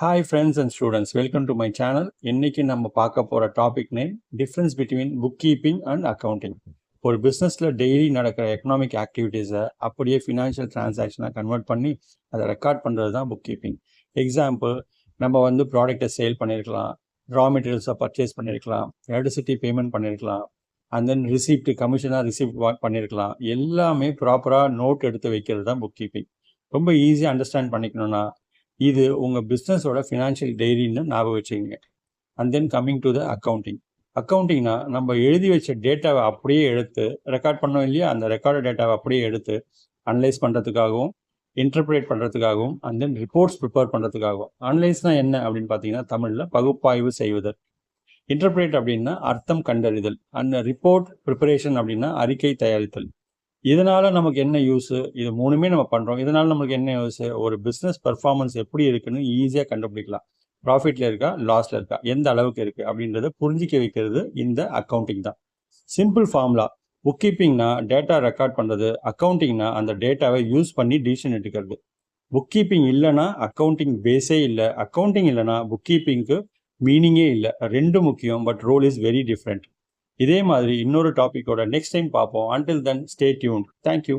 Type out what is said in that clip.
Hi friends and students, welcome to my channel. இன்னைக்கு நம்ம பார்க்க போற topic name difference between book keeping and accounting. ஒரு பிஸ்னஸில் டெய்லி நடக்கிற எக்கனாமிக் ஆக்டிவிட்டீஸை அப்படியே ஃபினான்ஷியல் டிரான்சாக்ஷனாக கன்வெர்ட் பண்ணி அதை ரெக்கார்ட் பண்ணுறது தான் புக் கீப்பிங். எக்ஸாம்பிள், நம்ம ப்ராடக்டை சேல் பண்ணியிருக்கலாம், ரா மெட்டீரியல்ஸை பர்ச்சேஸ் பண்ணியிருக்கலாம், எலக்ட்ரிசிட்டி பேமெண்ட் பண்ணியிருக்கலாம், அண்ட் தென் ரிசிப்ட் கமிஷனாக ரிசிப்ட் பண்ணியிருக்கலாம். எல்லாமே ப்ராப்பராக நோட் எடுத்து வைக்கிறது தான் புக் கீப்பிங். ரொம்ப ஈஸியாக அண்டர்ஸ்டாண்ட் பண்ணிக்கணும்னா இது உங்கள் பிஸ்னஸோட ஃபினான்ஷியல் டைரின்னு ஞாபகம் வச்சுக்கோங்க. And then coming to the அக்கௌண்டிங்னா நம்ம எழுதி வச்ச டேட்டாவை அப்படியே எடுத்து ரெக்கார்ட் பண்ணோம் இல்லையா, அந்த ரெக்கார்டு டேட்டாவை அப்படியே எடுத்து அனலைஸ் பண்ணுறதுக்காகவும் இன்டர்பிரேட் பண்ணுறதுக்காகவும் அண்ட் தென் ரிப்போர்ட்ஸ் ப்ரிப்பேர் பண்ணுறதுக்காகவும். அனலைஸ்னால் என்ன அப்படின்னு பார்த்தீங்கன்னா தமிழில் பகுப்பாய்வு செய்வதல், இன்டர்பிரேட் அப்படின்னா அர்த்தம் கண்டறிதல், அண்ட் ரிப்போர்ட் ப்ரிப்பரேஷன் அப்படின்னா அறிக்கை தயாரித்தல். இதனால நமக்கு என்ன யூஸு? இது மூணுமே நம்ம பண்ணுறோம். இதனால நமக்கு என்ன யூஸு? ஒரு பிஸ்னஸ் பர்ஃபார்மன்ஸ் எப்படி இருக்குன்னு ஈஸியாக கண்டுபிடிக்கலாம். ப்ராஃபிட்டில் இருக்கா, லாஸில் இருக்கா, எந்த அளவுக்கு இருக்குது அப்படின்றத புரிஞ்சிக்க வைக்கிறது இந்த அக்கௌண்டிங் தான். சிம்பிள் ஃபார்முலா: புக் கீப்பிங்னா டேட்டா ரெக்கார்ட் பண்ணுறது, அக்கௌண்டிங்னா அந்த டேட்டாவை யூஸ் பண்ணி டிசிஷன் எடுக்கிறது. புக் கீப்பிங் இல்லைனா அக்கௌண்டிங் பேஸே இல்லை, அக்கௌண்டிங் இல்லைனா புக் கீப்பிங்க்கு மீனிங்கே இல்லை. ரெண்டு முக்கியம், but role is very different. இதே மாதிரி இன்னொரு டாபிக்கோட நெக்ஸ்ட் டைம் பார்ப்போம். Until then, stay tuned. Thank you.